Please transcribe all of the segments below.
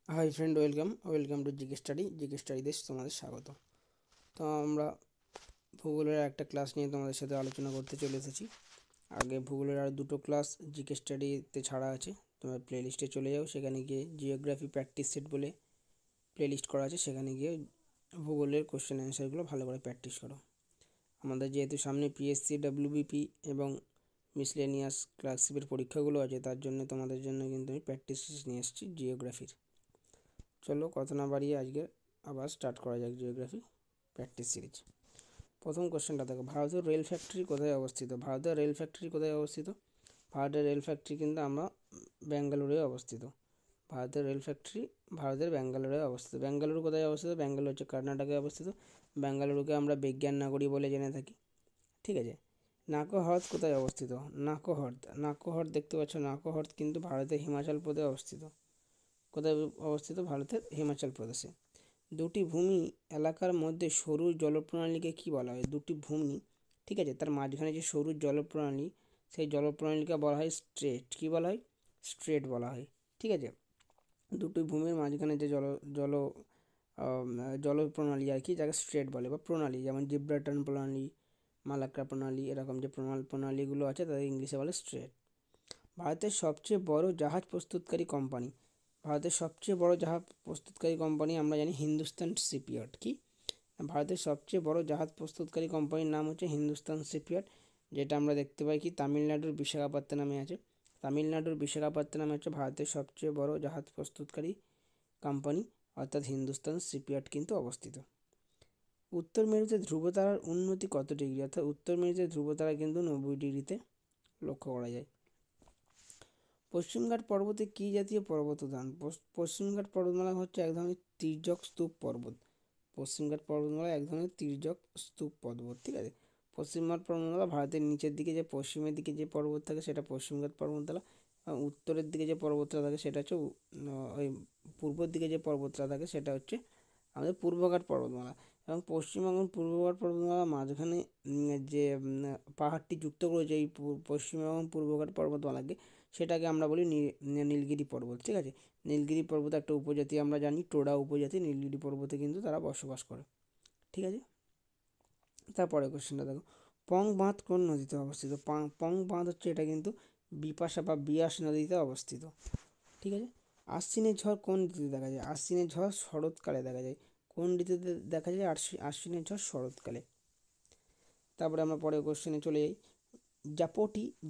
High friend, welcome to GK স্টাডিতে তোমাদের স্বাগত। তো আমরা ভূগোলের একটা ক্লাস নিয়ে তোমাদের সাথে আলোচনা করতে চলে এসেছি। আগে ভূগোলের আর দুটো ক্লাস জিকে স্টাডিতে ছাড়া আছে, তোমার প্লেলিস্টে চলে যাও, সেখানে গিয়ে জিওগ্রাফি প্র্যাকটিস সেট বলে প্লেলিস্ট করা আছে, সেখানে গিয়ে ভূগোলের কোশ্চেন অ্যান্সারগুলো ভালো করে প্র্যাকটিস করো। আমাদের যেহেতু সামনে পিএসসি, ডাব্লিউবিপি এবং মিসলেনিয়াস ক্লার্কশিপের পরীক্ষাগুলো আছে, তার জন্য তোমাদের জন্য কিন্তু আমি প্র্যাকটিস নিয়ে এসেছি জিওগ্রাফির। চলো কথা না বাড়িয়ে আজকে আবার স্টার্ট করা যাক জিওগ্রাফি প্র্যাকটিস সিরিজ। প্রথম কোশ্চেনটা দেখো, ভারতের রেল ফ্যাক্টরি কোথায় অবস্থিত? ভারতের রেল ফ্যাক্টরি কিন্তু আমরা ব্যাঙ্গালোরে অবস্থিত। ভারতের ব্যাঙ্গালোরে অবস্থিত। ব্যাঙ্গালুরু কোথায় অবস্থিত? ব্যাঙ্গালুরু হচ্ছে কর্ণাটকে অবস্থিত। ব্যাঙ্গালুরুকে আমরা বিজ্ঞান নগরী বলে জেনে থাকি। ঠিক আছে। নাকোহ্রদ কোথায় অবস্থিত? নাকোহ্রদ দেখতে পাচ্ছ, নাকোহ্রদ কিন্তু ভারতের হিমাচল প্রদেশে অবস্থিত। কোথায় অবস্থিত? ভারতের হিমাচল প্রদেশে। দুটি ভূমি এলাকার মধ্যে সরু জলপ্রণালীকে কী বলা হয়? দুটি ভূমি, ঠিক আছে, তার মাঝখানে যে সরু জলপ্রণালী, সেই জলপ্রণালীকে বলা হয় স্ট্রেট। কী বলা হয়? স্ট্রেট বলা হয়। ঠিক আছে। দুটি ভূমির মাঝখানে যে জল জলপ্রণালী আর কি, যাকে স্ট্রেট বলে বা প্রণালী, যেমন জিব্রাল্টার প্রণালী, মালাক্কা প্রণালী, এরকম যে প্রণালীগুলো আছে তাদের ইংলিশে বলে স্ট্রেট। ভারতের সবচেয়ে বড় জাহাজ প্রস্তুতকারী কোম্পানি আমরা জানি হিন্দুস্তান শিপইয়ার্ড। কি? ভারতের সবচেয়ে বড় জাহাজ প্রস্তুতকারী কোম্পানির নাম হচ্ছে হিন্দুস্তান শিপইয়ার্ড, যেটা আমরা দেখতে পাই কি তামিলনাড়ুর বিশাখাপত্তনমে আছে। হচ্ছে ভারতের সবচেয়ে বড় জাহাজ প্রস্তুতকারী কোম্পানি, অর্থাৎ হিন্দুস্তান শিপইয়ার্ড কিন্তু অবস্থিত। উত্তর মেরুতে ধ্রুবতারার উন্নতি কত ডিগ্রি? অর্থাৎ উত্তর মেরুতে ধ্রুবতারা কিন্তু 90 ডিগ্রিতে লক্ষ্য করা যায়। পশ্চিমঘাট পর্বতে কী জাতীয় পর্বত উদ্যান? পশ্চিমঘাট পর্বতমালা হচ্ছে এক ধরনের তির্যক স্তূপ পর্বত। ঠিক আছে। পশ্চিমঘাট পর্বতমালা ভারতের নিচের দিকে যে পশ্চিমের দিকে যে পর্বত থাকে সেটা পশ্চিমঘাট পর্বতমালা, এবং উত্তরের দিকে যে পর্বতটা থাকে সেটা হচ্ছে ওই পূর্বের দিকে যে পর্বতটা থাকে সেটা হচ্ছে আমাদের পূর্বঘাট পর্বতমালা। এবং পশ্চিম এবং পূর্বঘাট পর্বতমালার মাঝখানে যে পাহাড়টি যুক্ত করেছে এই পশ্চিম এবং পূর্বঘাট পর্বতমালাকে, সেটাকে আমরা বলি নীলগিরি পর্বত। ঠিক আছে। নীলগিরি পর্বত একটা উপজাতি, আমরা জানি টোডা উপজাতি নীলগিরি পর্বতে কিন্তু তারা বসবাস করে। ঠিক আছে। তারপরে কোশ্চেনটা দেখো, পং বাঁধ কোন নদীতে অবস্থিত? পং বাঁধ হচ্ছে, এটা কিন্তু বিপাশা বা বিয়াস নদীতে অবস্থিত। ঠিক আছে। আশ্বিনের ঝড় কোন ঋতুতে দেখা যায়? আশ্বিনের ঝড় শরৎকালে দেখা যায়। কোন ঋতুতে দেখা যায়? আশ্বিনের ঝড় শরৎকালে। তারপরে আমরা পরের কোশ্চেনে চলে যাই।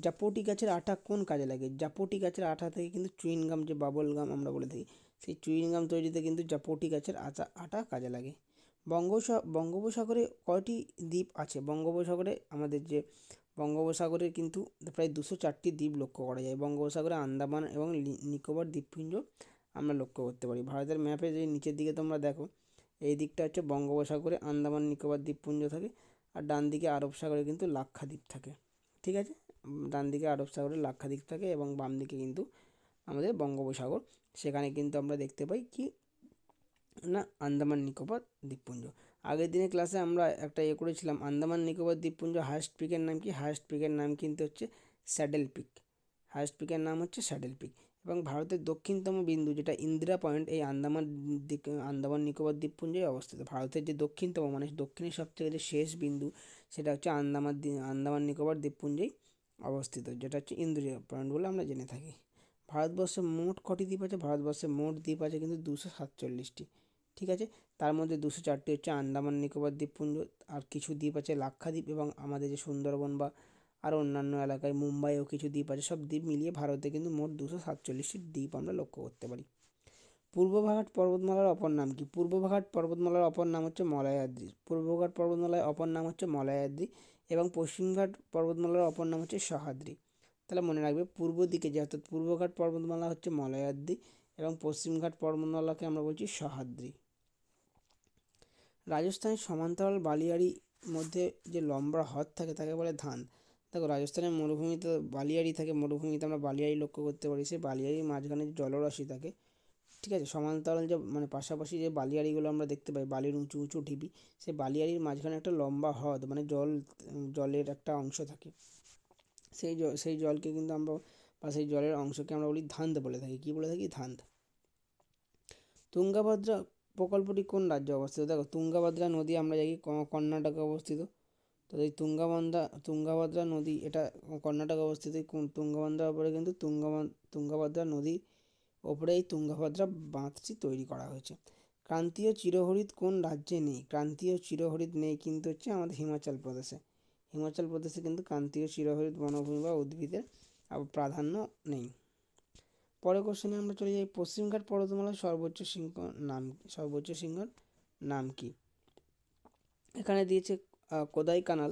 জাপটি গাছের আঠা কোন কাজে লাগে? জাপটি গাছের আঠা থেকে কিন্তু চুইনগাম, যে বাবল গাম আমরা বলে থাকি, সেই চুইনগাম তৈরিতে কিন্তু জাপটি গাছের আঠা কাজে লাগে। বঙ্গোপসাগরে কয়টি দ্বীপ আছে? বঙ্গোপসাগরে কিন্তু প্রায় 204টি দ্বীপ লক্ষ্য করা যায়। বঙ্গোপসাগরে আন্দামান এবং নিকোবর দ্বীপপুঞ্জ আমরা লক্ষ্য করতে পারি। ভারতের ম্যাপে যে নিচের দিকে তোমরা দেখো, এই দিকটা হচ্ছে বঙ্গোপসাগরে আন্দামান নিকোবর দ্বীপপুঞ্জ থাকে, আর ডান দিকে আরব সাগরে কিন্তু লাক্ষাদ্বীপ থাকে। ঠিক আছে। ডান দিকে আরব সাগরে লাক্ষাদ্বীপ থাকে এবং বাম দিকে কিন্তু আমাদের বঙ্গোপসাগর, সেখানে কিন্তু আমরা দেখতে পাই কি না, আন্দামান নিকোবর দ্বীপপুঞ্জ। আগের দিনের ক্লাসে আমরা একটা করেছিলাম, আন্দামান নিকোবর দ্বীপপুঞ্জ হায়েস্ট পিকের নাম কি? হায়েস্ট পিকের নাম কিন্তু হচ্ছে স্যাডেল পিক। Saddle pick. এবং ভারতের দক্ষিণতম বিন্দু যেটা ইন্দিরা পয়েন্ট, এই আন্দামান নিকোবর দ্বীপপুঞ্জে অবস্থিত। ভারতের যে দক্ষিণতম, মানে দক্ষিণের সবথেকে যে শেষ বিন্দু, সেটা হচ্ছে আন্দামান নিকোবর দ্বীপপুঞ্জেই অবস্থিত, যেটা হচ্ছে ইন্দিরা পয়েন্ট বলে আমরা জেনে থাকি। ভারতবর্ষে মোট কটি দ্বীপ আছে? ভারতবর্ষে মোট দ্বীপ আছে কিন্তু 247টি। ঠিক আছে। তার মধ্যে 204টি হচ্ছে আন্দামান নিকোবর দ্বীপপুঞ্জ, আর কিছু দ্বীপ আছে লাক্ষাদ্বীপ, এবং আমাদের যে সুন্দরবন বা আরও অন্যান্য এলাকায় মুম্বাইও কিছু দ্বীপ আছে। সব দ্বীপ মিলিয়ে ভারতে কিন্তু মোট 247টি দ্বীপ আমরা লক্ষ্য করতে পারি। পূর্বঘাট পর্বতমালার অপর নাম কি? পূর্বঘাট পর্বতমালার অপর নাম হচ্ছে মলয়াদ্রি এবং পশ্চিমঘাট পর্বতমালার অপর নাম হচ্ছে সহ্যাদ্রি। তাহলে মনে রাখবে, পূর্ব দিকে যে অর্থাৎ পূর্বঘাট পর্বতমালা হচ্ছে মলয়াদ্রি এবং পশ্চিমঘাট পর্বতমালাকে আমরা বলছি সহ্যাদ্রি। রাজস্থানের সমান্তরাল বালিয়াড়ির মধ্যে যে লম্বা হ্রদ থাকে তাকে বলে ধান। দেখো, রাজস্থানের মরুভূমিতে বালিয়াড়ি থাকে, মরুভূমিতে আমরা বালিয়াড়ি লক্ষ্য করতে পারি। সেই বালিয়াড়ির মাঝখানে যে জলরাশি থাকে, ঠিক আছে, সমান্তরাল যে মানে পাশাপাশি যে বালিয়াড়িগুলো আমরা দেখতে পাই, বালির উঁচু উঁচু ঢিবি, সেই বালিয়াড়ির মাঝখানে একটা লম্বা হ্রদ মানে জলের একটা অংশ থাকে। সেই জলকে কিন্তু আমরা, বা সেই জলের অংশকে আমরা বলি ধান্দ বলে থাকি। কী বলে থাকি? ধান্দ। তুঙ্গাভদ্রা প্রকল্পটি কোন রাজ্যে অবস্থিত? দেখো তুঙ্গাভদ্রা নদী আমরা জানি কর্ণাটকে অবস্থিত। তো এই তুঙ্গাভদ্রা নদী এটা কর্ণাটকে অবস্থিত। তুঙ্গাভদ্রার ওপরে কিন্তু তুঙ্গাভদ্রা নদীর ওপরে এই তুঙ্গাভদ্রা বাঁধটি তৈরি করা হয়েছে। ক্রান্তীয় চিরহরিৎ কোন রাজ্যে নেই? ক্রান্তীয় চিরহরিৎ নেই কিন্তু হচ্ছে আমাদের হিমাচল প্রদেশে। হিমাচল প্রদেশে কিন্তু ক্রান্তীয় চিরহরিৎ বনভূমি বা উদ্ভিদের প্রাধান্য নেই। পরের কোশ্চেনে আমরা চলে যাই, পশ্চিমঘাট পর্বতমালার সর্বোচ্চ শৃঙ্গের নাম কি? এখানে দিয়েছে কোদাইকানাল।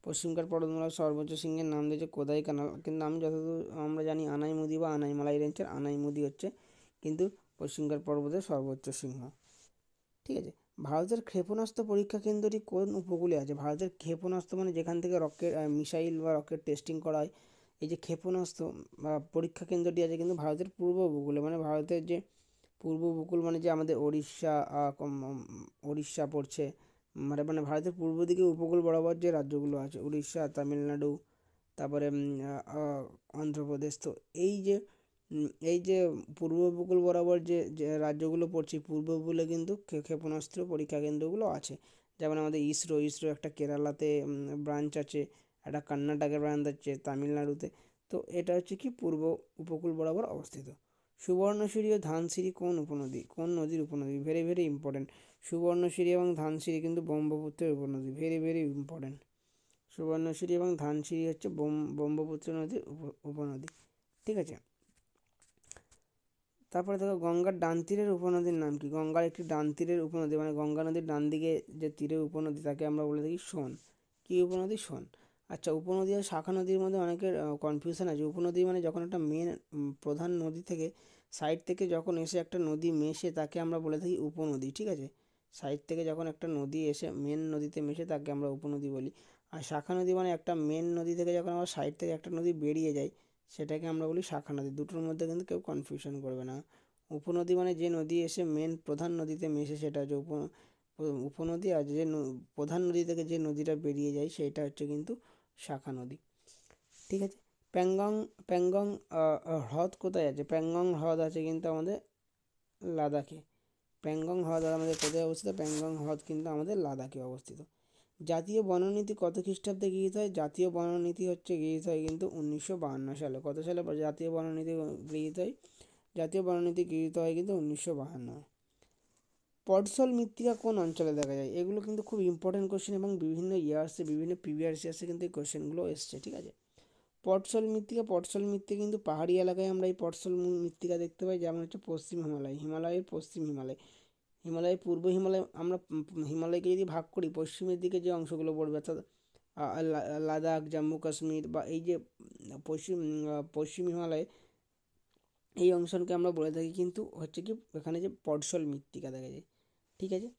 পশ্চিমঘাট পর্বতমালার সর্বোচ্চ শৃঙ্গের নাম দিয়েছে কোদাইকানাল, কিন্তু আমি যতদূর আমরা জানি আনাইমুদি বা আনাইমালাই রেঞ্জের আনাইমুদি হচ্ছে কিন্তু পশ্চিমঘাট পর্বতের সর্বোচ্চ শৃঙ্গ। ঠিক আছে, ভারতের ক্ষেপণাস্ত্র পরীক্ষা কেন্দ্রটি কোন উপকূলে আছে? ভারতের ক্ষেপণাস্ত্র মানে যেখান থেকে রকেট মিসাইল বা রকেট টেস্টিং করা হয়, এই যে ক্ষেপণাস্ত্র বা পরীক্ষা কেন্দ্রটি আছে কিন্তু ভারতের পূর্ব উপকূলে, মানে ভারতের যে পূর্ব উপকূল মানে যে আমাদের উড়িষ্যা পড়ছে, মানে ভারতের পূর্ব দিকে উপকূল বরাবর যে রাজ্যগুলো আছে উড়িষ্যা, তামিলনাড়ু, তারপরে অন্ধ্রপ্রদেশ। তো এই যে পূর্ব উপকূল বরাবর যে রাজ্যগুলো পড়ছে, পূর্ব উপকূলে কিন্তু ক্ষেপণাস্ত্র পরীক্ষা কেন্দ্রগুলো আছে। যেমন আমাদের ইসরো একটা কেরালাতে ব্রাঞ্চ আছে, একটা কর্ণাটকের ব্রাঞ্চ আছে, তামিলনাড়ুতে। তো এটা হচ্ছে কি পূর্ব উপকূল বরাবর অবস্থিত। সুবর্ণশিরি ও ধানসিরি কোন নদীর উপনদী? Very very important. সুবর্ণশিরি এবং ধানসিরি কিন্তু ব্রহ্মপুত্রের উপনদী, ভেরি ভেরি ইম্পর্টেন্ট। সুবর্ণশিরি এবং ধানসিরি হচ্ছে ব্রহ্মপুত্র নদীর উপনদী। ঠিক আছে, তারপরে দেখো গঙ্গার ডান তীরের উপনদীর নাম কি? গঙ্গার একটি ডান তীরের উপনদী মানে গঙ্গা নদীর ডান দিকে যে তীরের উপনদী তাকে আমরা বলে থাকি সোন। কি উপনদী? সোন। আচ্ছা, উপনদী আর শাখা নদীর মধ্যে অনেকের কনফিউশন আছে। উপনদী মানে যখন একটা মেন প্রধান নদী থেকে সাইড থেকে যখন এসে একটা নদী মেশে তাকে আমরা বলে থাকি উপনদী। ঠিক আছে, সাইড থেকে যখন একটা নদী এসে মেন নদীতে মেশে তাকে আমরা উপনদী বলি। আর শাখা নদী মানে একটা মেন নদী থেকে যখন আমরা সাইড থেকে একটা নদী বেরিয়ে যায় সেটাকে আমরা বলি শাখা নদী। দুটোর মধ্যে কিন্তু কেউ কনফিউশন করবে না। উপনদী মানে যে নদী এসে মেন প্রধান নদীতে মেশে সেটা হচ্ছে উপনদী, আর যে প্রধান নদী থেকে যে নদীটা বেরিয়ে যায় সেটা হচ্ছে কিন্তু শাখা নদী। ঠিক আছে, প্যাংগং হ্রদ কোথায় আছে? প্যাংগং হ্রদ আছে কিন্তু আমাদের লাদাখে। প্যাংগং হ্রদ আমাদের কোথায় অবস্থিত? প্যাংগং হ্রদ কিন্তু আমাদের লাদাখে অবস্থিত। জাতীয় বননীতি কত খ্রিস্টাব্দে গৃহীত হয়? জাতীয় বননীতি হচ্ছে গৃহীত হয় কিন্তু 1952 সালে। কত সালে জাতীয় বননীতি গৃহীত হয়? জাতীয় বননীতি গৃহীত হয় কিন্তু 1952। পডসল মৃত্তিকা কোন অঞ্চলে দেখা যায়? এগুলো কিন্তু খুব ইম্পর্টেন্ট কোশ্চেন এবং বিভিন্ন ইয়ার্সে বিভিন্ন প্রিভিয়াস ইয়ার্সে কিন্তু এই কোশ্চেনগুলো এসছে। ঠিক আছে, পডসল মৃত্তিকা কিন্তু পাহাড়ি এলাকায় আমরা এই পডসল মৃত্তিকা দেখতে পাই, যেমন হচ্ছে পশ্চিম হিমালয়ের পশ্চিম হিমালয়ের পূর্ব হিমালয়। আমরা হিমালয়কে যদি ভাগ করি পশ্চিমের দিকে যে অংশগুলো পড়বে অর্থাৎ লাদাখ, জম্মু কাশ্মীর বা এই যে পশ্চিম হিমালয়, এই অংশকে আমরা বলে থাকি কিন্তু হচ্ছে কি এখানে যে পডসল মৃত্তিকা দেখা যায়। ঠিক আছে,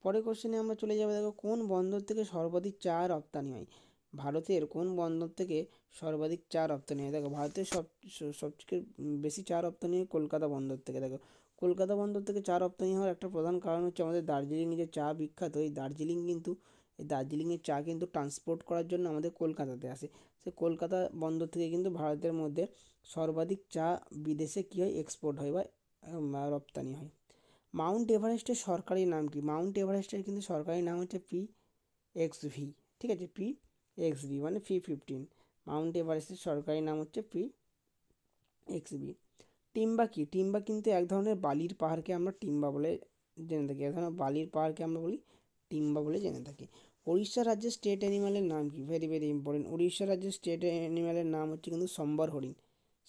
পরের কোশ্চেনে আমরা চলে যাবো। দেখো কোন বন্দর থেকে সর্বাধিক চা রপ্তানি হয়? ভারতের কোন বন্দর থেকে সর্বাধিক চা রপ্তানি হয়? দেখো ভারতের সবথেকে বেশি চা রপ্তানি হয় কলকাতা বন্দর থেকে। দেখো কলকাতা বন্দর থেকে চা রপ্তানি হওয়ার একটা প্রধান কারণ হচ্ছে আমাদের দার্জিলিং যে চা বিখ্যাত, এই দার্জিলিংয়ের চা কিন্তু ট্রান্সপোর্ট করার জন্য আমাদের কলকাতাতে আসে। সে কলকাতা বন্দর থেকে কিন্তু ভারতের মধ্যে সর্বাধিক চা বিদেশে কী হয়? এক্সপোর্ট হয় বা রপ্তানি হয়। মাউন্ট এভারেস্টের সরকারি নাম কি? মাউন্ট এভারেস্টের কিন্তু সরকারি নাম হচ্ছে PXV। ঠিক আছে, PXV মানে P15। মাউন্ট এভারেস্টের সরকারি নাম হচ্ছে PXV। টিম্বা কি? টিম্বা কিন্তু এক ধরনের বালির পাহাড়কে আমরা টিম্বা বলে জেনে থাকি। এক ধরনের বালির পাহাড়কে আমরা বলি টিম্বা বলে জেনে থাকি। উড়িষ্যা রাজ্যের স্টেট অ্যানিমালের নাম কি? Very very important. উড়িষ্যা রাজ্যের স্টেট অ্যানিমালের নাম হচ্ছে কিন্তু সম্বর হরিণ।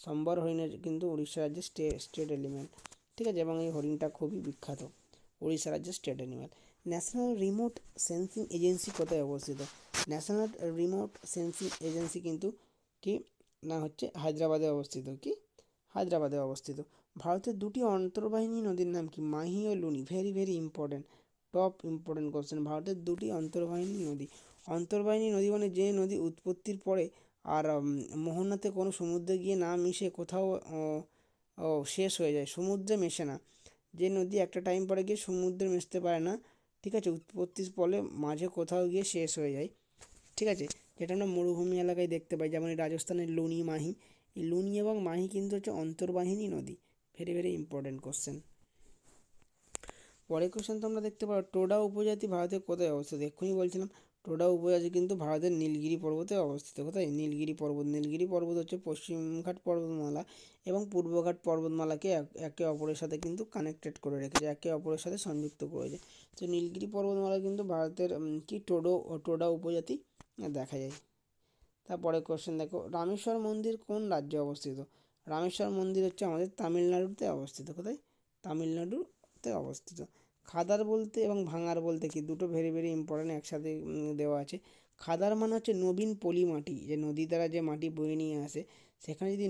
সম্বর হরিণের কিন্তু উড়িষ্যা রাজ্যের স্টেট অ্যানিমাল। ঠিক আছে, এবং এই হরিণটা খুবই বিখ্যাত। উড়িষ্যা রাজ্যের state animal. National remote sensing agency কোথায় অবস্থিত? ন্যাশনাল রিমোট সেন্সিং এজেন্সি কিন্তু কি না হচ্ছে হায়দ্রাবাদে অবস্থিত। হায়দ্রাবাদে অবস্থিত। ভারতের দুটি অন্তর্বাহিনী নদীর নাম কি? মাহি ও Luni. Very very important, top important question. ভারতের দুটি অন্তর্বাহিনী নদী মানে যে নদী উৎপত্তির পরে আর মোহনাতে কোনো সমুদ্রে গিয়ে না মিশে কোথাও শেষ হয়ে যায়, সমুদ্রে মেশে না। যে নদী একটা টাইম পরে গিয়ে সমুদ্রে মিশতে পারে না, ঠিক আছে, উৎপত্তির ফলে মাঝে কোথাও গিয়ে শেষ হয়ে যায়। ঠিক আছে, যেটা আমরা মরুভূমি এলাকায় দেখতে পাই, যেমন রাজস্থানের লুনি, মাহি। এই লুনি এবং মাহি কিন্তু হচ্ছে অন্তর্বাহিনী নদী। Very very important question. পরের কোশ্চেন তোমরা দেখতে পারো, টোডা উপজাতি ভারতের কোথায় অবস্থিত? এক্ষুনি বলছিলাম টোডা উপজাতি কিন্তু ভারতের নীলগিরি পর্বতে অবস্থিত। কোথায়? নীলগিরি পর্বত। নীলগিরি পর্বত হচ্ছে পশ্চিমঘাট পর্বতমালা এবং পূর্বঘাট পর্বতমালাকে একে অপরের সাথে কিন্তু কানেক্টেড করে রেখেছে, একে অপরের সাথে সংযুক্ত করেছে। তো নীলগিরি পর্বতমালা কিন্তু ভারতের টোডা উপজাতি দেখা যায়। তারপরে কোশ্চেন দেখো, রামেশ্বর মন্দির কোন রাজ্যে অবস্থিত? রামেশ্বর মন্দির হচ্ছে আমাদের তামিলনাড়ুতে অবস্থিত। কোথায়? তামিলনাড়ুতে অবস্থিত। খাদার বলতে এবং ভাঙার বলতে কি, দুটো ভেরি ভেরি ইম্পর্টেন্ট একসাথে দেওয়া আছে। খাদার মানে হচ্ছে নবীন পলি মাটি, যে নদী দ্বারা যে মাটি বয়ে নিয়ে আসে, সেখানে যদি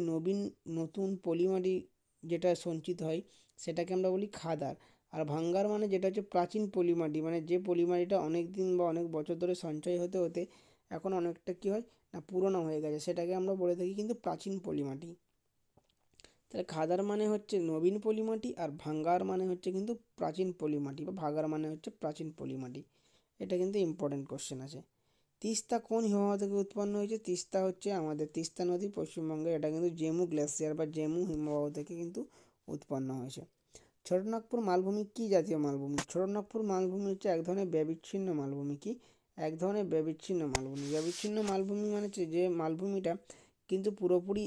নতুন পলি মাটি যেটা সঞ্চিত হয় সেটাকে আমরা বলি খাদার। আর ভাঙ্গার মানে যেটা হচ্ছে প্রাচীন পলি মাটি, মানে যে পলি মাটিটা অনেক দিন বা অনেক বছর ধরে সঞ্চয় হতে হতে এখন অনেকটা কী হয় না, পুরনো হয়ে গেছে, সেটাকে আমরা বলে থাকি কিন্তু প্রাচীন পলি মাটি। তাহলে খাদার মানে হচ্ছে নবীন পলি মাটি, আর ভাঙ্গার মানে হচ্ছে কিন্তু প্রাচীন পলি মাটি, বা ভাগার মানে হচ্ছে প্রাচীন পলি মাটি। এটা কিন্তু ইম্পর্টেন্ট কোশ্চেন আছে। তিস্তা কোন হিমবাহ থেকে উৎপন্ন হয়েছে? তিস্তা হচ্ছে আমাদের তিস্তা নদী পশ্চিমবঙ্গে, এটা কিন্তু জেমু গ্লেসিয়ার বা জেমু হিমবাহ থেকে কিন্তু উৎপন্ন হয়েছে। ছোটনাগপুর মালভূমি কী জাতীয় মালভূমি? ছোটনাগপুর মালভূমি হচ্ছে এক ধরনের ব্যবিচ্ছিন্ন মালভূমি। কি এক ধরনের ব্যবিচ্ছিন্ন মালভূমি? ব্যবিচ্ছিন্ন মালভূমি মানে হচ্ছে যে মালভূমিটা কিন্তু পুরোপুরি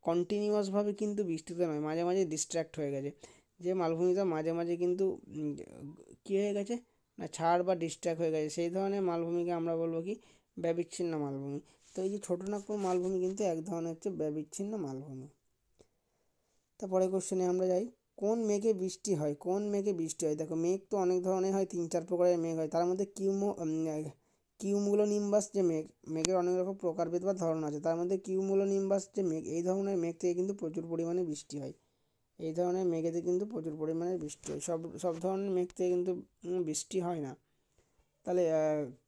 কন্টিনিউয়াসভাবে কিন্তু বিস্তৃত নয়, মাঝে মাঝে ডিস্ট্র্যাক্ট হয়ে গেছে। যে মালভূমিটা মাঝে মাঝে কিন্তু কী হয়ে গেছে না, ছাড় বা ডিস্ট্র্যাক্ট হয়ে গেছে, সেই ধরনের মালভূমিকে আমরা বলবো কি, ব্যবিচ্ছিন্ন মালভূমি। তো এই যে ছোটনাগপুর মালভূমি কিন্তু এক ধরনের হচ্ছে ব্যবিচ্ছিন্ন মালভূমি। তারপরে কোশ্চেনে আমরা যাই, কোন মেঘে বৃষ্টি হয়? কোন মেঘে বৃষ্টি হয়? দেখো, মেঘ তো অনেক ধরনের হয়, 3-4 প্রকারের মেঘ হয়, তার মধ্যে কিউমুলোনিম্বাস যে মেঘের অনেক রকম প্রকারভেদ বা ধরন আছে, তার মধ্যে কিউমুলোনিম্বাস যে মেঘ, এই ধরনের মেঘ থেকে কিন্তু প্রচুর পরিমাণে বৃষ্টি হয়। এই ধরনের মেঘেতে কিন্তু প্রচুর পরিমাণে বৃষ্টি হয়, সব সব ধরনের মেঘ থেকে কিন্তু বৃষ্টি হয় না। তাহলে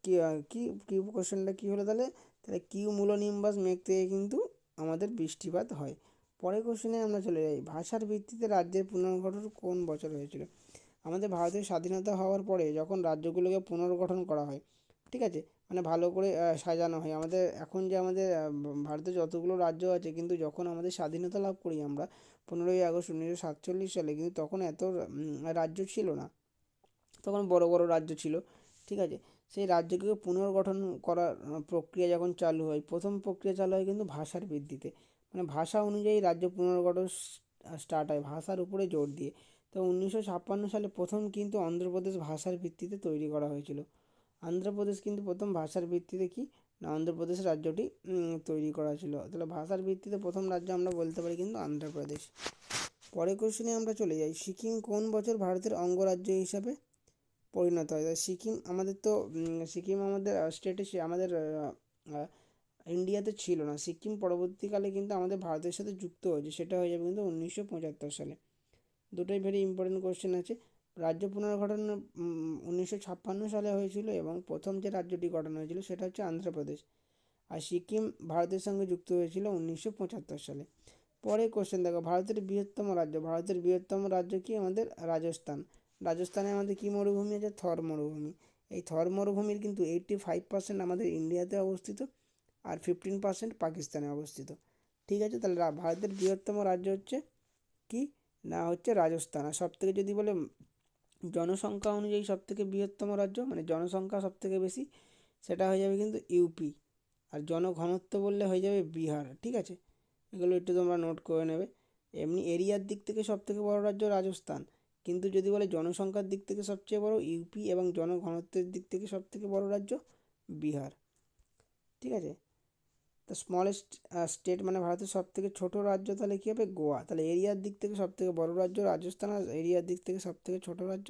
কি কি কি কোশ্চেনটা কী হলো তাহলে? তাহলে কিউমুলোনিম্বাস মেঘ থেকে কিন্তু আমাদের বৃষ্টিপাত হয়। পরের কোশ্চেনে আমরা চলে যাই, ভাষার ভিত্তিতে রাজ্যের পুনর্গঠন কোন বছর হয়েছিল? আমাদের ভারতের স্বাধীনতা হওয়ার পরে যখন রাজ্যগুলোকে পুনর্গঠন করা হয়, ঠিক আছে, মানে ভালো করে সাজানো হয়। আমাদের এখন যে আমাদের ভারতে যতগুলো রাজ্য আছে, কিন্তু যখন আমাদের স্বাধীনতা লাভ করি আমরা 15ই আগস্ট 1947 সালে, কিন্তু তখন এত রাজ্য ছিল না, তখন বড় বড় রাজ্য ছিল, ঠিক আছে। সেই রাজ্যকে পুনর্গঠন করার প্রক্রিয়া যখন চালু হয়, প্রথম প্রক্রিয়া চালু হয় কিন্তু ভাষার ভিত্তিতে, মানে ভাষা অনুযায়ী রাজ্য পুনর্গঠন স্টার্ট হয়, ভাষার উপরে জোর দিয়ে। তো 1956 সালে প্রথম কিন্তু অন্ধ্রপ্রদেশ ভাষার ভিত্তিতে তৈরি করা হয়েছিল। অন্ধ্রপ্রদেশ কিন্তু প্রথম ভাষার ভিত্তিতে কি না, অন্ধ্রপ্রদেশ রাজ্যটি তৈরি করা ছিল। তাহলে ভাষার ভিত্তিতে প্রথম রাজ্য আমরা বলতে পারি কিন্তু অন্ধ্রপ্রদেশ। পরের কোশ্চেনে আমরা চলে যাই, সিকিম কোন বছর ভারতের অঙ্গরাজ্য হিসাবে পরিণত হয়? সিকিম আমাদের তো সিকিম আমাদের স্টেটে আমাদের ইন্ডিয়াতে ছিল না। সিকিম পরবর্তীকালে কিন্তু আমাদের ভারতের সাথে যুক্ত হয়েছে, সেটা হয়ে যাবে কিন্তু 1975 সালে। দুটোই ভেরি ইম্পর্টেন্ট কোশ্চেন আছে। রাজ্য পুনর্গঠন 1956 সালে হয়েছিল, এবং প্রথম যে রাজ্যটি গঠন হয়েছিল সেটা হচ্ছে অন্ধ্রপ্রদেশ। আর সিকিম ভারতের সঙ্গে যুক্ত হয়েছিল 1975 সালে। পরে কোশ্চেন দেখো, ভারতের বৃহত্তম রাজ্য। ভারতের বৃহত্তম রাজ্য কি? আমাদের রাজস্থান। রাজস্থানে আমাদের কি মরুভূমি আছে? থর মরুভূমি। এই থর মরুভূমির কিন্তু 85% আমাদের ইন্ডিয়াতে অবস্থিত, আর 15% পাকিস্তানে অবস্থিত, ঠিক আছে। তাহলে ভারতের বৃহত্তম রাজ্য হচ্ছে কি না, হচ্ছে রাজস্থান। আর সবথেকে যদি বলে জনসংখ্যা অনুযায়ী সবথেকে বৃহত্তম রাজ্য, মানে জনসংখ্যা সবথেকে বেশি, সেটা হয়ে যাবে কিন্তু ইউপি। আর জনঘনত্ব বললে হয়ে যাবে বিহার, ঠিক আছে। এগুলো একটু তোমরা নোট করে নেবে। এমনি এরিয়ার দিক থেকে সবথেকে বড় রাজ্য রাজস্থান, কিন্তু যদি বলে জনসংখ্যার দিক থেকে সবচেয়ে বড় ইউপি, এবং জনঘনত্বের দিক থেকে সবথেকে বড় রাজ্য বিহার, ঠিক আছে। তো স্মলেস্ট স্টেট মানে ভারতের সবথেকে ছোট রাজ্য তাহলে কী হবে? গোয়া। তাহলে এরিয়ার দিক থেকে সবথেকে বড় রাজ্য রাজস্থান, আর এরিয়ার দিক থেকে সবথেকে ছোট রাজ্য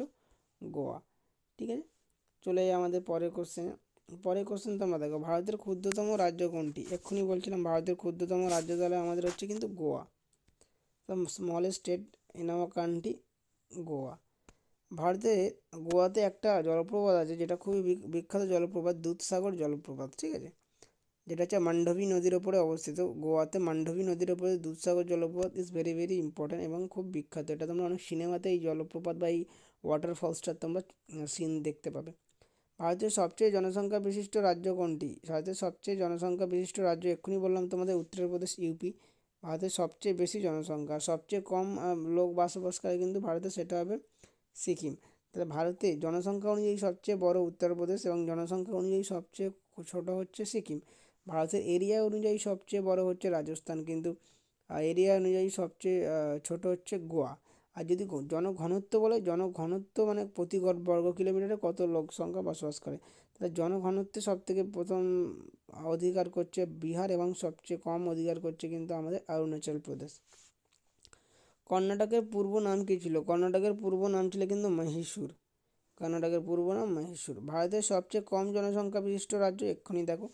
গোয়া, ঠিক আছে। চলে যাই আমাদের পরের কোশ্চেনে। পরের কোশ্চেন তোমরা দেখো, ভারতের ক্ষুদ্রতম রাজ্য কোনটি? এক্ষুনি বলছিলাম ভারতের ক্ষুদ্রতম রাজ্য তাহলে আমাদের হচ্ছে কিন্তু গোয়া। তো smallest state in our country Goa. ভারতে গোয়াতে একটা জলপ্রপাত আছে, যেটা খুবই বিখ্যাত জলপ্রপাত, দুধসাগর জলপ্রপাত, ঠিক আছে, যেটা হচ্ছে মান্ডোভি নদীর ওপরে অবস্থিত। গোয়াতে মান্ডোভি নদীর ওপরে দুধসাগর জলপ্রপাত ইজ ভেরি ভেরি ইম্পর্ট্যান্ট এবং খুব বিখ্যাত। এটা তোমরা অনেক সিনেমাতে এই জলপ্রপাত বা এই ওয়াটারফলসটার তোমরা সিন দেখতে পাবে। ভারতের সবচেয়ে জনসংখ্যা বিশিষ্ট রাজ্য কোনটি? ভারতের সবচেয়ে জনসংখ্যা বিশিষ্ট রাজ্য এক্ষুনি বললাম তোমাদের উত্তরপ্রদেশ, ইউপি। ভারতের সবচেয়ে বেশি জনসংখ্যা, সবচেয়ে কম লোক বসবাসকারী কিন্তু ভারতে, সেটা হবে সিকিম। তা তাহলে ভারতে জনসংখ্যা অনুযায়ী সবচেয়ে বড় উত্তরপ্রদেশ এবং জনসংখ্যা অনুযায়ী সবচেয়ে ছোট হচ্ছে সিকিম। ভারতের এরিয়া অনুযায়ী সবচেয়ে বড় হচ্ছে রাজস্থান, কিন্তু এরিয়া অনুযায়ী সবচেয়ে ছোট হচ্ছে গোয়া। আর যদি জনঘনত্ব বলে, জনঘনত্ব মানে প্রতি বর্গ কিলোমিটারে কত লোক সংখ্যা বসবাস করে, তাহলে জনঘনত্বে সবথেকে প্রথম অধিকার করছে বিহার এবং সবচেয়ে কম অধিকার করছে কিন্তু আমাদের অরুণাচল প্রদেশ। কর্ণাটকের পূর্ব নাম কী ছিল? কর্ণাটকের পূর্ব নাম ছিল কিন্তু মহীশূর। কর্ণাটকের পূর্ব নাম মহীশূর। ভারতের সবচেয়ে কম জনসংখ্যা বিশিষ্ট রাজ্য, এক্ষুনি দেখো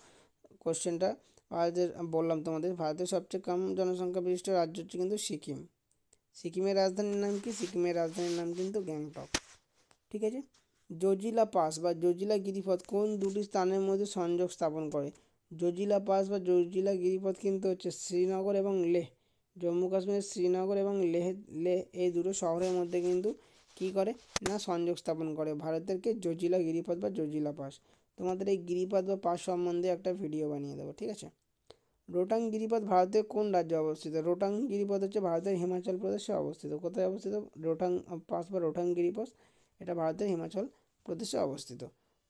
কোশ্চেনটা, ভারতের বললাম তোমাদের, ভারতের সবচেয়ে কম জনসংখ্যা বিশিষ্ট রাজ্য হচ্ছে কিন্তু সিকিম। সিকিমের রাজধানীর নাম কি? সিকিমের রাজধানীর নাম কিন্তু গ্যাংটক। ঠিক আছে। জজিলা পাস বা জজিলা গিরিপথ কোন দুটি স্থানের মধ্যে সংযোগ স্থাপন করে? জজিলা পাস বা জজিলা গিরিপথ কিন্তু হচ্ছে শ্রীনগর এবং লেহ, জম্মু কাশ্মীরের শ্রীনগর এবং লেহ এই দুটো শহরের মধ্যে কিন্তু কী করে না সংযোগ স্থাপন করে ভারতেরকে জজিলা গিরিপথ বা জজিলা পাস। তোমাদের এই গিরিপথ বা পাস সম্বন্ধে একটা ভিডিও বানিয়ে দেবো, ঠিক আছে। রোটাং গিরিপথ ভারতের কোন রাজ্যে অবস্থিত? রোটাং গিরিপথ হচ্ছে ভারতের হিমাচল প্রদেশে অবস্থিত। কোথায় অবস্থিত? রোটাং পাস বা রোটাং গিরিপথ, এটা ভারতের হিমাচল প্রদেশে অবস্থিত।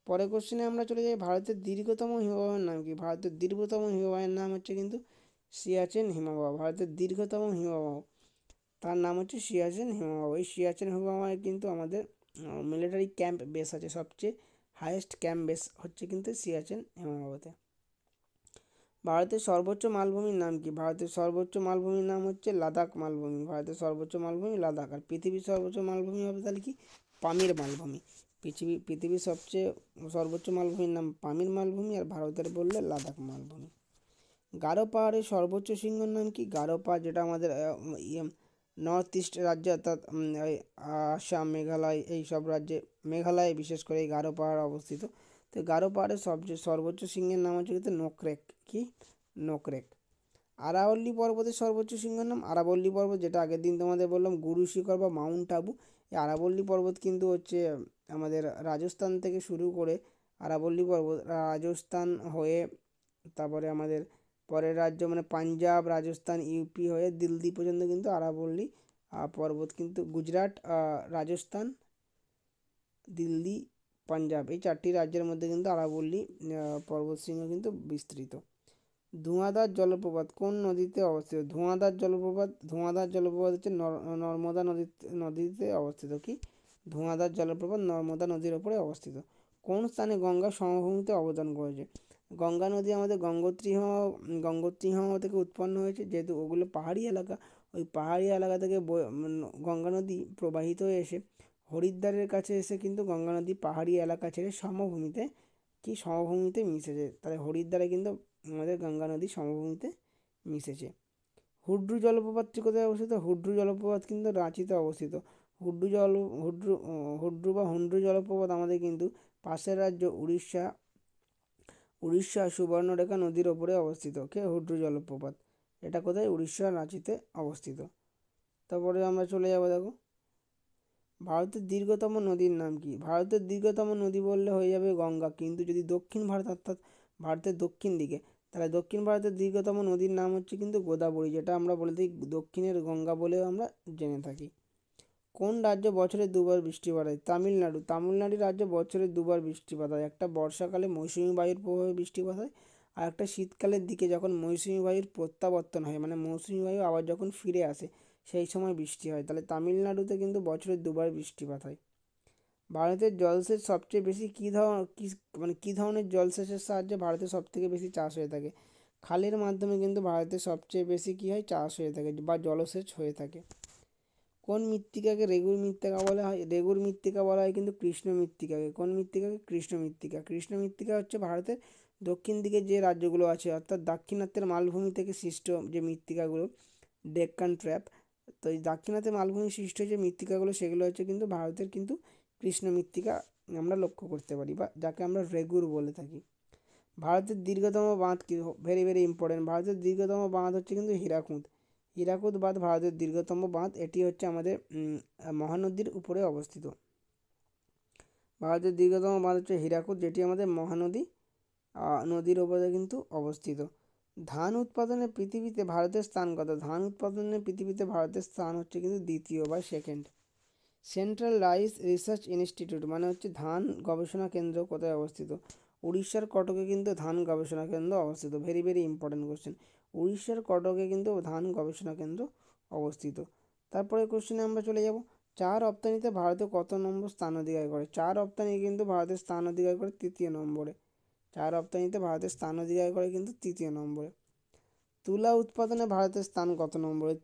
পরের কোশ্চেনে আমরা চলে যাই, ভারতের দীর্ঘতম হিমবাহের নাম কি? ভারতের দীর্ঘতম হিমবাহের নাম হচ্ছে কিন্তু সিয়াচেন হিমবাহ। ভারতের দীর্ঘতম হিমবাহ, তার নাম হচ্ছে সিয়াচেন হিমবাহ। এই সিয়াচেন হিমবাহে কিন্তু আমাদের মিলিটারি ক্যাম্প বেস আছে, সবচেয়ে হায়েস্ট ক্যাম্প বেস হচ্ছে কিন্তু সিয়াচেন হিমবাহতে। ভারতের সর্বোচ্চ মালভূমির নাম কি? ভারতের সর্বোচ্চ মালভূমির নাম হচ্ছে লাদাখ মালভূমি। ভারতের সর্বোচ্চ মালভূমি লাদাখ। আর পৃথিবীর সর্বোচ্চ মালভূমি হবে তাহলে কি? পামির মালভূমি। পৃথিবীর সবচেয়ে সর্বোচ্চ মালভূমির নাম পামির মালভূমি, আর ভারতের বললে লাদাখ মালভূমি। গারো পাহাড়ের সর্বোচ্চ শৃঙ্গের নাম কি? গারো পাহাড়, যেটা আমাদের নর্থ ইস্ট রাজ্যে, অর্থাৎ আসাম, মেঘালয় এই সব রাজ্যে, মেঘালয়ে বিশেষ করে এই গারো পাহাড় অবস্থিত। তো গারো পাহাড়ের সর্বোচ্চ শৃঙ্গের নাম হচ্ছে কিন্তু নোকরেক। কি? নোকরেক। আরাবল্লী পর্বতের সর্বোচ্চ শৃঙ্গের নাম? আরাবল্লী পর্বত, যেটা আগের দিন তোমাদের বললাম গুরু শিখর বা মাউন্ট আবু, এই আরাবল্লী পর্বত কিন্তু হচ্ছে আমাদের রাজস্থান থেকে শুরু করে আরাবল্লী পর্বত রাজস্থান হয়ে, তারপরে আমাদের পরের রাজ্য মানে পাঞ্জাব, রাজস্থান, ইউপি হয়ে দিল্লি পর্যন্ত কিন্তু আরাবল্লী পর্বত কিন্তু গুজরাট, রাজস্থান, দিল্লি, পাঞ্জাব এই চারটি রাজ্যের মধ্যে কিন্তু আরাবল্লী পর্বতশৃঙ্গ কিন্তু বিস্তৃত। ধোঁয়াধার জলপ্রপাত কোন নদীতে অবস্থিত? ধোঁয়াধার জলপ্রপাত হচ্ছে নর্মদা নদীতে অবস্থিত। কি? ধোঁয়াধার জলপ্রপাত নর্মদা নদীর ওপরে অবস্থিত। কোন স্থানে গঙ্গা সমভূমিতে অবদান করেছে? গঙ্গা নদী আমাদের গঙ্গোত্রী হিমবাহ থেকে উৎপন্ন হয়েছে, যেহেতু ওগুলো পাহাড়ি এলাকা, ওই পাহাড়ি এলাকা থেকে গঙ্গা নদী প্রবাহিত হয়ে এসে হরিদ্বারের কাছে এসে কিন্তু গঙ্গা নদী পাহাড়ি এলাকা ছেড়ে সমভূমিতে মিশেছে। তাহলে হরিদ্বারে কিন্তু আমাদের গঙ্গা নদী সমভূমিতে মিশেছে। হুড্রু জলপ্রপাতটি কোথায় অবস্থিত? হুড্রু জলপ্রপাত কিন্তু রাঁচিতে অবস্থিত। হুড্রু জলপ্রপাত আমাদের কিন্তু পাশের রাজ্য উড়িষ্যা সুবর্ণরেখা নদীর ওপরে অবস্থিত। হুড্রু জলপ্রপাত, এটা কোথায়? উড়িষ্যা রাঁচিতে অবস্থিত। তারপরে আমরা চলে যাব, দেখো ভারতের দীর্ঘতম নদীর নাম কি? ভারতের দীর্ঘতম নদী বললে হয়ে যাবে গঙ্গা, কিন্তু যদি দক্ষিণ ভারত অর্থাৎ ভারতের দক্ষিণ দিকে, তাহলে দক্ষিণ ভারতের দীর্ঘতম নদীর নাম হচ্ছে কিন্তু গোদাবরী, যেটা আমরা বলে দিই দক্ষিণের গঙ্গা বলেও আমরা জেনে থাকি। কোন রাজ্য বছরে দুবার বৃষ্টিপাত হয়? তামিলনাড়ু রাজ্য বছরে দুবার বৃষ্টিপাত হয়। একটা বর্ষাকালে মৌসুমী বায়ুর প্রভাবে বৃষ্টিপাত হয়, আর একটা শীতকালের দিকে যখন মৌসুমী বায়ুর প্রত্যাবর্তন হয়, মানে মৌসুমী বায়ু আবার যখন ফিরে আসে সেই সময় বৃষ্টি হয়। তাহলে তামিলনাড়ুতে কিন্তু বছরে দুবার বৃষ্টিপাত হয়। ভারতের জলসেচ সবচেয়ে বেশি কী ধরনের জলসেচের সাহায্যে ভারতে সবথেকে বেশি চাষ হয়ে থাকে? খালের মাধ্যমে কিন্তু ভারতে সবচেয়ে বেশি কী হয়? চাষ হয়ে থাকে বা জলসেচ হয়ে থাকে। কোন মৃত্তিকাকে রেগুর মৃত্তিকা বলা হয়? রেগুর মৃত্তিকা বলা হয় কিন্তু কৃষ্ণ মৃত্তিকাকে। কোন মৃত্তিকাকে? কৃষ্ণ মৃত্তিকা। কৃষ্ণ মৃত্তিকা হচ্ছে ভারতের দক্ষিণ দিকে যে রাজ্যগুলো আছে, অর্থাৎ দাক্ষিণাত্যের মালভূমি থেকে সৃষ্ট যে মৃত্তিকাগুলো, ডেক্কান ট্র্যাপ, তো এই দাক্ষিণাত্যের মালভূমি সৃষ্ট যে মৃত্তিকাগুলো সেগুলো হচ্ছে কিন্তু ভারতের কিন্তু কৃষ্ণ মৃত্তিকা আমরা লক্ষ্য করতে পারি, বা যাকে আমরা রেগুর বলে থাকি। ভারতের দীর্ঘতম বাঁধ কি? Very very important. ভারতের দীর্ঘতম বাঁধ হচ্ছে কিন্তু হীরাকুদ বাঁধ ভারতের দীর্ঘতম বাঁধ। এটি হচ্ছে আমাদের মহানদীর উপরে অবস্থিত। ভারতের দীর্ঘতম বাঁধ হচ্ছে হীরাকুদ, যেটি আমাদের মহানদী নদীর উপরে কিন্তু অবস্থিত। ধান উৎপাদনে পৃথিবীতে ভারতের স্থান কত? ধান উৎপাদনে পৃথিবীতে ভারতের স্থান হচ্ছে কিন্তু দ্বিতীয় বা second. Central rice research institute মানে হচ্ছে ধান গবেষণা কেন্দ্র কোথায় অবস্থিত? উড়িষ্যার কটকে কিন্তু ধান গবেষণা কেন্দ্র অবস্থিত। Very very important question. উড়িষ্যার কটকে কিন্তু ধান গবেষণা কেন্দ্র অবস্থিত। তারপরে কোশ্চেনে আমরা চলে যাব, চা রপ্তানিতে ভারতে কত নম্বর স্থান অধিকার করে? চা রপ্তানি কিন্তু ভারতের স্থান অধিকার করে 3য় নম্বরে। চা রপ্তানিতে ভারতের স্থান অধিকার করে কিন্তু 3য় নম্বরে। তুলা উৎপাদনে ভারতের স্থান কত নম্বরে?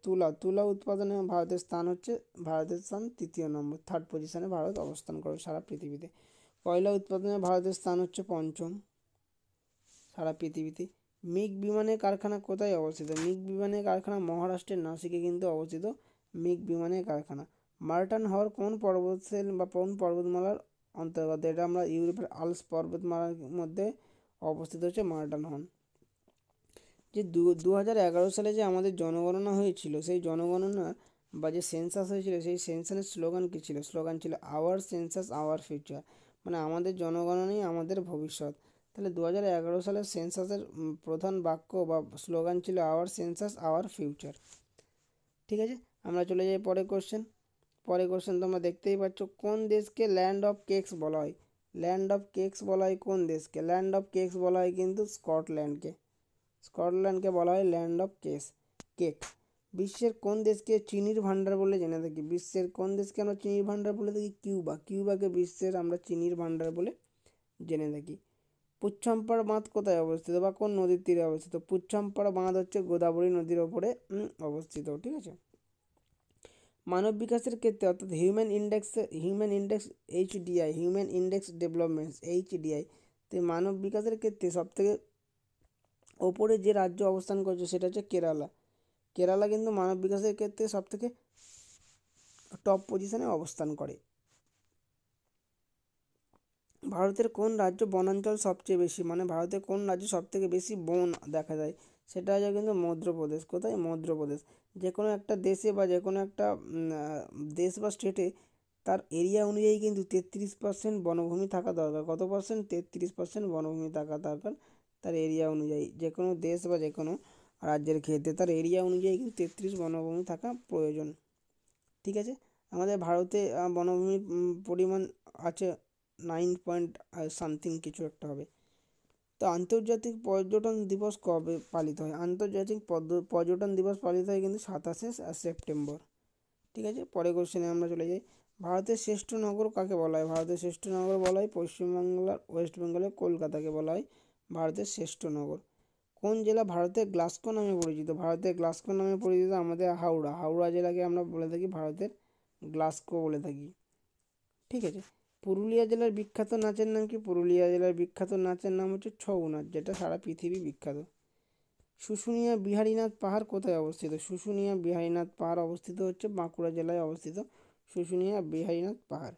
তুলা উৎপাদনে ভারতের স্থান হচ্ছে, ভারতের স্থান 3য় নম্বর, 3rd পজিশনে ভারত অবস্থান করে সারা পৃথিবীতে। কয়লা উৎপাদনে ভারতের স্থান হচ্ছে 5ম সারা পৃথিবীতে। মিগ বিমানের কারখানা কোথায় অবস্থিত? মিগ বিমানের কারখানা মহারাষ্ট্রের নাসিকে কিন্তু অবস্থিত মিগ বিমানের কারখানা। মার্টান হর্ন কোন পর্বতশৃঙ্গ বা কোন পর্বতমালার অন্তর্গত? এটা আমরা ইউরোপের আল্পস পর্বতমালার মধ্যে অবস্থিত হচ্ছে মার্টান হর্ন। যে 2011 সালে যে আমাদের জনগণনা হয়েছিল, সেই জনগণনা বা যে সেন্সাস হয়েছিল, সেই সেন্সাসের স্লোগান কী ছিল? স্লোগান ছিল আওয়ার সেন্সাস আওয়ার ফিউচার, মানে আমাদের জনগণনাই আমাদের ভবিষ্যৎ। তাহলে 2011 সালের সেন্সাসের প্রধান বাক্য বা স্লোগান ছিল আওয়ার সেন্সাস আওয়ার ফিউচার। ঠিক আছে, আমরা চলে যাই পরে কোশ্চেন তোমরা দেখতেই পাচ্ছ, কোন দেশকে ল্যান্ড অফ কেকস বলা হয়? ল্যান্ড অফ কেকস বলা হয় কোন দেশকে? ল্যান্ড অফ কেকস বলা হয় কিন্তু স্কটল্যান্ডকে বলা হয় ল্যান্ড অফ কেক। বিশ্বের কোন দেশকে চিনির ভান্ডার বলে জেনে থাকি? বিশ্বের কোন দেশকে আমরা চিনির ভান্ডার বলে থাকি? কিউবাকে বিশ্বের আমরা চিনির ভান্ডার বলে জেনে থাকি। পুচ্ছাম্পাড় বাঁধ কোথায় অবস্থিত বা কোন নদীর তীরে অবস্থিত? পুচ্ছাম্পাড় বাঁধ হচ্ছে গোদাবরী নদীর ওপরে অবস্থিত। ঠিক আছে, মানব বিকাশের ক্ষেত্রে অর্থাৎ human index HDI, human index developments HDI, তো মানব বিকাশের ক্ষেত্রে সবথেকে ওপরে যে রাজ্য অবস্থান করছে সেটা হচ্ছে কেরালা কিন্তু মানব বিকাশের ক্ষেত্রে সবথেকে টপ পজিশনে অবস্থান করে। ভারতের কোন রাজ্য বনাঞ্চল সবচেয়ে বেশি, মানে ভারতের কোন রাজ্যে সবথেকে বেশি বন দেখা যায়? সেটা হচ্ছে কিন্তু মধ্যপ্রদেশ। কোথায়? মধ্যপ্রদেশ। যে কোনো একটা দেশে বা যে কোনো একটা দেশ বা স্টেটে তার এরিয়া অনুযায়ী কিন্তু 33% বনভূমি থাকা দরকার। কত পার্সেন্ট? 33% বনভূমি থাকা দরকার তার এরিয়া অনুযায়ী। যে কোনো দেশ বা যে কোনো রাজ্যের ক্ষেত্রে তার এরিয়া অনুযায়ী কিন্তু 33 বনভূমি থাকা প্রয়োজন। ঠিক আছে, আমাদের ভারতে বনভূমির পরিমাণ আছে 9 কিছু একটা হবে। তো আন্তর্জাতিক পর্যটন দিবস কবে পালিত হয়? আন্তর্জাতিক পর্যটন দিবস পালিত হয় কিন্তু 27শে সেপ্টেম্বর। ঠিক আছে, পরের কোশ্চেনে আমরা চলে যাই, ভারতের শ্রেষ্ঠ নগর কাকে বলা হয়? ভারতের শ্রেষ্ঠ নগর বলা হয় পশ্চিমবাংলার ওয়েস্ট বেঙ্গলের কলকাতাকে বলা হয় ভারতের শ্রেষ্ঠ নগর। কোন জেলা ভারতের গ্লাস্কো নামে পরিচিত? ভারতের গ্লাস্কো নামে পরিচিত আমাদের হাওড়া জেলাকে আমরা বলে থাকি ভারতের গ্লাস্কো বলে থাকি। ঠিক আছে, পুরুলিয়া জেলার বিখ্যাত নাচের নাম কি? পুরুলিয়া জেলার বিখ্যাত নাচের নাম হচ্ছে ছৌ নাচ, যেটা সারা পৃথিবী বিখ্যাত। শুশুনিয়া বিহারীনাথ পাহাড় কোথায় অবস্থিত? শুশুনিয়া বিহারীনাথ পাহাড় অবস্থিত হচ্ছে বাঁকুড়া জেলায় অবস্থিত শুশুনিয়া বিহারীনাথ পাহাড়।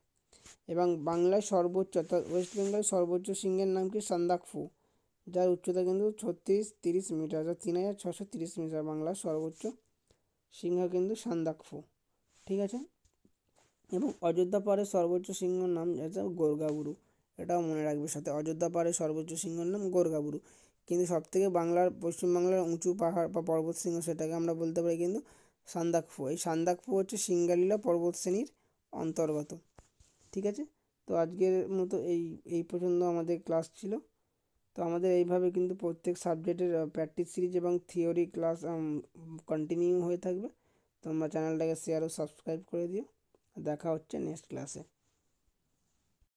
এবং বাংলায় সর্বোচ্চ অর্থাৎ ওয়েস্ট বেঙ্গলের সর্বোচ্চ শৃঙ্গের নাম কি? সান্দাকফু, যার উচ্চতা কিন্তু 3630 মিটার, অর্থাৎ 3630 মিটার বাংলার সর্বোচ্চ শৃঙ্গ কিন্তু সান্দাকফু। ঠিক আছে, এবং অযোধ্যা পাহাড়ের সর্বোচ্চ শৃঙ্গর নাম হচ্ছে গোর্গাবুরু, এটাও মনে রাখবে সাথে। অযোধ্যা পাহাড়ের সর্বোচ্চ শৃঙ্গর নাম গোর্গাবুরু, কিন্তু সবথেকে পশ্চিমবাংলার উঁচু পাহাড় বা পর্বত শৃঙ্গ সেটাকে আমরা বলতে পারি কিন্তু সান্দাকফু। এই সান্দাকফু হচ্ছে সিঙ্গালীলা পর্বত শ্রেণীর অন্তর্গত। ঠিক আছে, তো আজকের মতো এই পর্যন্ত আমাদের ক্লাস ছিল। তো আমাদের এইভাবে কিন্তু প্রত্যেক সাবজেক্টের প্র্যাকটিস সিরিজ এবং থিওরি ক্লাস কন্টিনিউ হয়ে থাকবে। তোমরা চ্যানেলটাকে শেয়ার ও সাবস্ক্রাইব করে দিও। দেখা হচ্ছে নেক্সট ক্লাসে।